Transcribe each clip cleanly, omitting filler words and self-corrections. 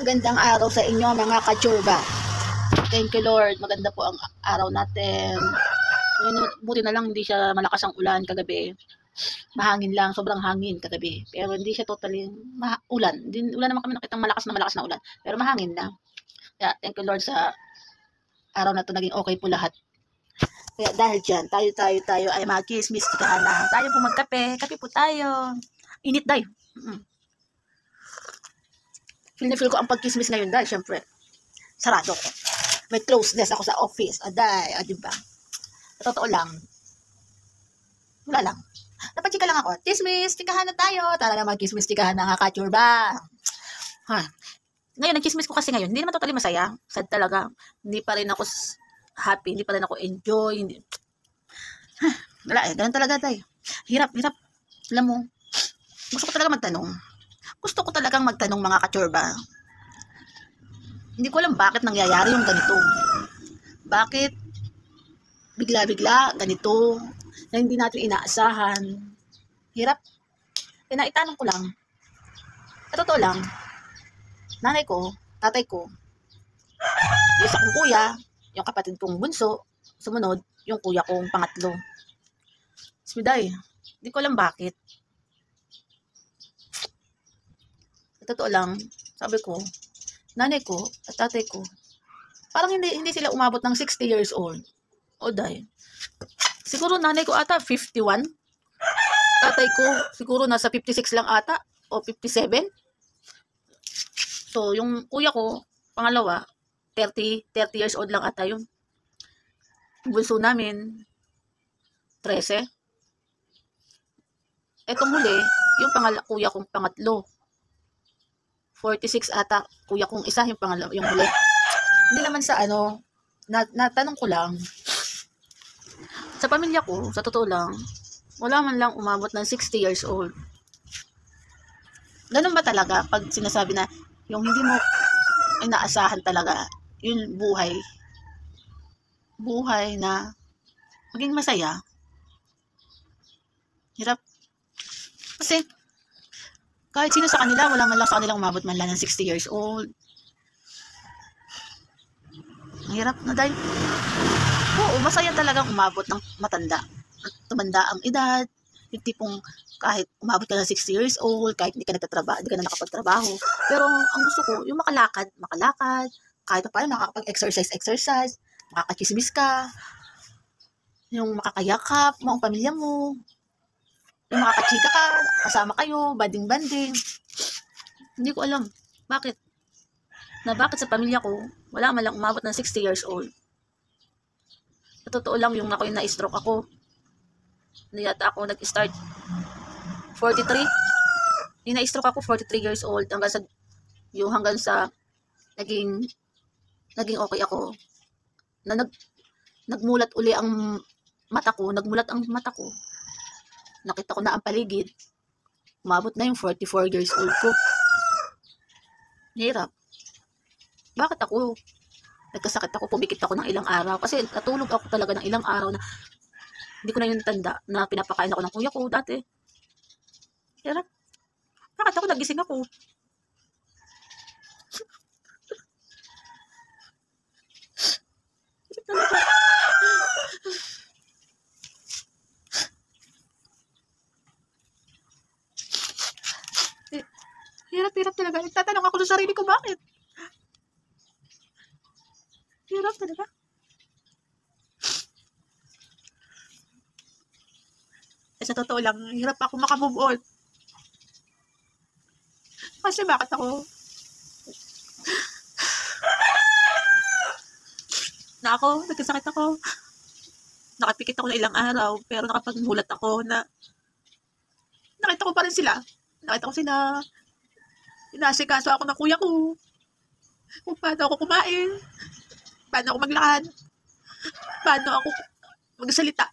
Magandang araw sa inyo mga kachurba. Thank you Lord, maganda po ang araw natin. Buti na lang hindi siya malakas ang ulan kagabi. Mahangin lang, sobrang hangin kagabi. Pero hindi siya totally ulan. Wala naman kami nakitang malakas na ulan. Pero mahangin lang. Kaya thank you Lord sa araw na to, naging okay po lahat. Kaya dahil dyan, tayo ay mag-kismis tikahan na. Tayo po magkape. Kape po tayo. Init dahil. Feel ko ang pagkismis ngayon dahil syempre sarado ko. May closeness ako sa office. Aday, diba? Sa totoo lang. Wala lang. Napachika lang ako. Chismis, tikahan na tayo. Tara na mag-chismis, tikahan na nga kachurba. Ngayon, nag-chismis ko kasi ngayon. Hindi naman totally masaya. Sad talaga. Hindi pa rin ako happy. Hindi pa rin ako enjoy. Hindi. Wala eh. Ganun talaga tayo. Hirap. Alam mo, gusto ko talaga magtanong. Gusto ko talagang magtanong mga kachurba. Hindi ko alam bakit nangyayari yung ganito. Bakit bigla-bigla ganito na hindi natin inaasahan. Hirap. Pinaitanong ko lang. Sa totoo lang, nanay ko, tatay ko, yung isa kong kuya, yung kapatid kong bunso, sumunod, yung kuya kong pangatlo. Smiday, hindi ko alam bakit. Sa totoo lang, sabi ko, nanay ko at tatay ko, parang hindi sila umabot ng 60 years old. O dahil. Siguro nanay ko ata 51. Tatay ko siguro nasa 56 lang ata o 57. So, yung kuya ko, pangalawa, 30 years old lang ata yun. Bunso namin, 13. Etong huli, yung kuya kong pangatlo, 46 ata, kuya kong isa, yung pangalawa, yung huli. Hindi naman sa natanong ko lang, sa pamilya ko, sa totoo lang, wala man lang umabot ng 60 years old. Ganun ba talaga pag sinasabi na yung hindi mo inaasahan talaga, yung buhay na maging masaya? Hirap. Kasi kahit sino sa kanila, wala man lang sa kanilang umabot man lang ng 60 years old. Ang hirap na dahil, oo, masaya talagang umabot ng matanda. Tumanda ang edad, yung tipong kahit umabot ka ng 60 years old, kahit hindi ka nagtatrabaho, hindi ka na nakapagtrabaho. Pero ang gusto ko, yung makalakad, kahit pa paano makakapag-exercise, makakachismis ka, yung makakayakap mo ang pamilya mo, yung makakachika ka, kasama kayo, banding. Hindi ko alam. Bakit? Bakit sa pamilya ko, wala man lang umabot ng 60 years old. Sa totoo lang, yung na-stroke ako. Hindi yata ako nag-start 43. Yung na-stroke ako, 43 years old. Hanggang sa naging okay ako. Na nagmulat uli ang mata ko. Nakita ko na ang paligid. Umabot na yung 44 years old ko. Hirap. Bakit ako? Nagkasakit ako, pumikit ako ng ilang araw. Kasi natulog ako talaga ng ilang araw na hindi ko na yung tanda na pinapakain ako ng kuya ko dati. Hirap. Bakit ako nagising ako? Hirap talaga. Nagtatanong ako sa sarili ko, bakit? Hirap talaga. Sa totoo lang, hirap ako makamove on. Kasi bakit ako? Nagkasakit ako. Nakapikit ako na ilang araw, pero nakapagmulat ako na nakita ko pa rin sila. Inasikaso ako ng kuya ko. Kung paano ako kumain. Paano ako maglakad. Paano ako magsalita.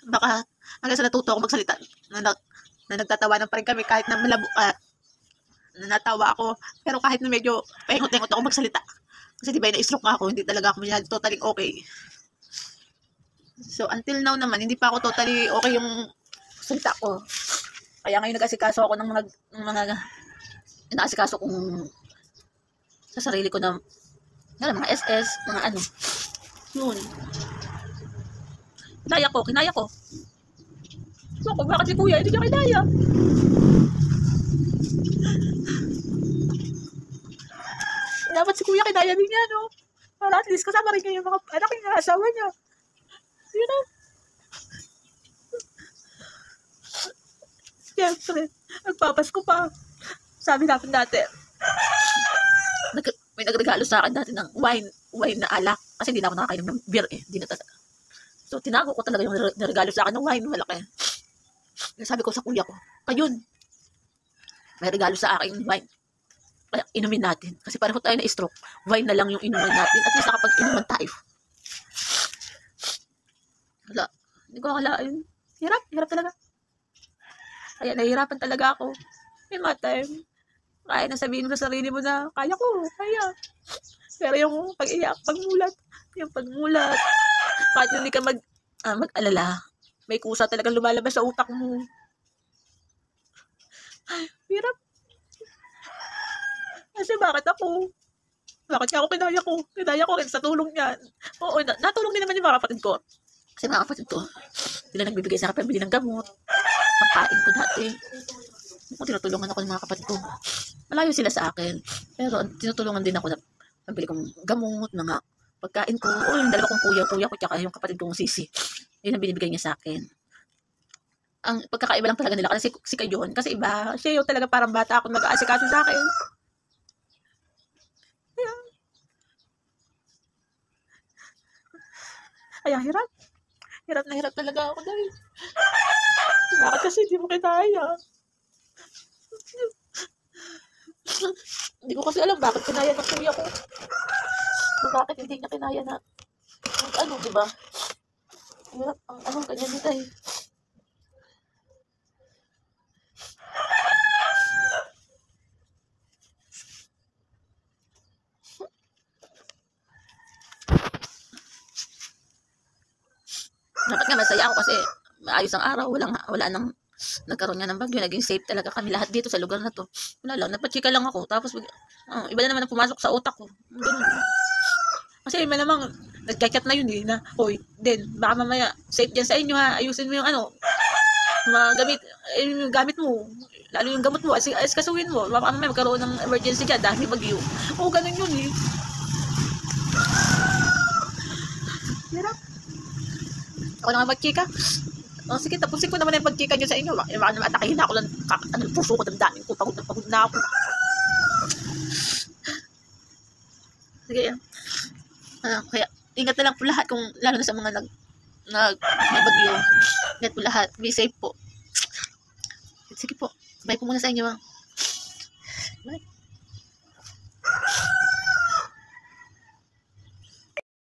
Baka hanggang sa natuto ako magsalita. Na nagtatawanan pa rin kami kahit na natawa ako. Pero kahit na medyo pahingot-hingot ako magsalita. Kasi diba na-stroke ako. Hindi talaga ako masyadong totally okay. So until now naman, hindi pa ako totally okay yung salita ko. Kaya ngayon nag-asikaso ako ng mga inaasikaso kong sa sarili ko na mga SS, mga ano. Yun. Kinaya ko. Ako, bakit si kuya hindi niya kinaya? Dapat si kuya kinaya din niya, no? Para at least kasama rin niya yung mga anak niya, asawa niya. You know? Siyempre, nagpapasko pa. Sabi natin dati, may nagregalo sa akin dati ng wine na alak. Kasi hindi na ako nakakainom ng beer eh. Hindi na talaga. So, tinago ko talaga yung regalo sa akin ng wine, malaki. Sabi ko sa kuya ko, ayun, may regalo sa akin wine. Kaya inumin natin. Kasi pareho tayo na stroke. Wine na lang yung inumin natin. At least nakapag-inuman tayo. Wala. Hindi ko akalain. Hirap talaga. Kaya nahihirapan talaga ako. May mga time, kaya na sabihin mo sa sarili mo na, kaya. Pero yung pag-iyak, yung pagmulat, kahit hindi ka mag-alala, may kusa talagang lumalabas sa utak mo. Ay, hirap. Kasi bakit ako? Bakit ako kinaya ko? Kinaya ko rin sa tulong niyan. Oo, natulong din naman yung mga kapatid ko. Kasi mga kapatid ko, sila nagbibigay sa akin pambili ng gamot. Ang kain ko dati. Tinutulungan ako ng mga kapatid ko. Malayo sila sa akin. Pero tinutulungan din ako na pambili kong gamot, mga pagkain ko. O yung dalawa kong kuya ko, tsaka yung kapatid kong sisi. Yun ang binibigay niya sa akin. Ang pagkakaiba lang talaga nila kasi si Kayon. Kasi iba, siya yung talaga parang bata ako nag-aasikaso sa akin. Kaya hirap. Hirap na hirap talaga ako dahil. Bakit kasi hindi mo kinaya? Hindi ko kasi alam bakit kinaya ng kuya ko. Bakit hindi niya kinaya na ano, diba? Hirap ang ganyan nito eh. Dapat nga masaya ako kasi maayos ang araw, wala nang nagkaroon nga ng bagyo, naging safe talaga kami lahat dito sa lugar na to. Wala lang, nagpachika lang ako, tapos iba na naman ang pumasok sa utak ko. Ganun. Kasi iba namang nagkakit na yun eh, na, hoy, baka mamaya, safe dyan sa inyo ha, ayusin mo yung mga gamit mo, lalo yung gamot mo, kasuhin mo, baka mamaya magkaroon ng emergency dyan, dahil bagyo. Oo, ganun yun eh. Hirap. Ako na nga magchika. Sige, tapusin ko naman yung pagchika nyo sa inyo. Baka naman atakihin na ako ng puso ko, damdamin ko, pagod na ako. Sige, kaya ingat na lang po lahat kung lalo na sa mga may bagyo. Ingat po lahat. Be safe po. Sige po. Bye po muna sa inyo.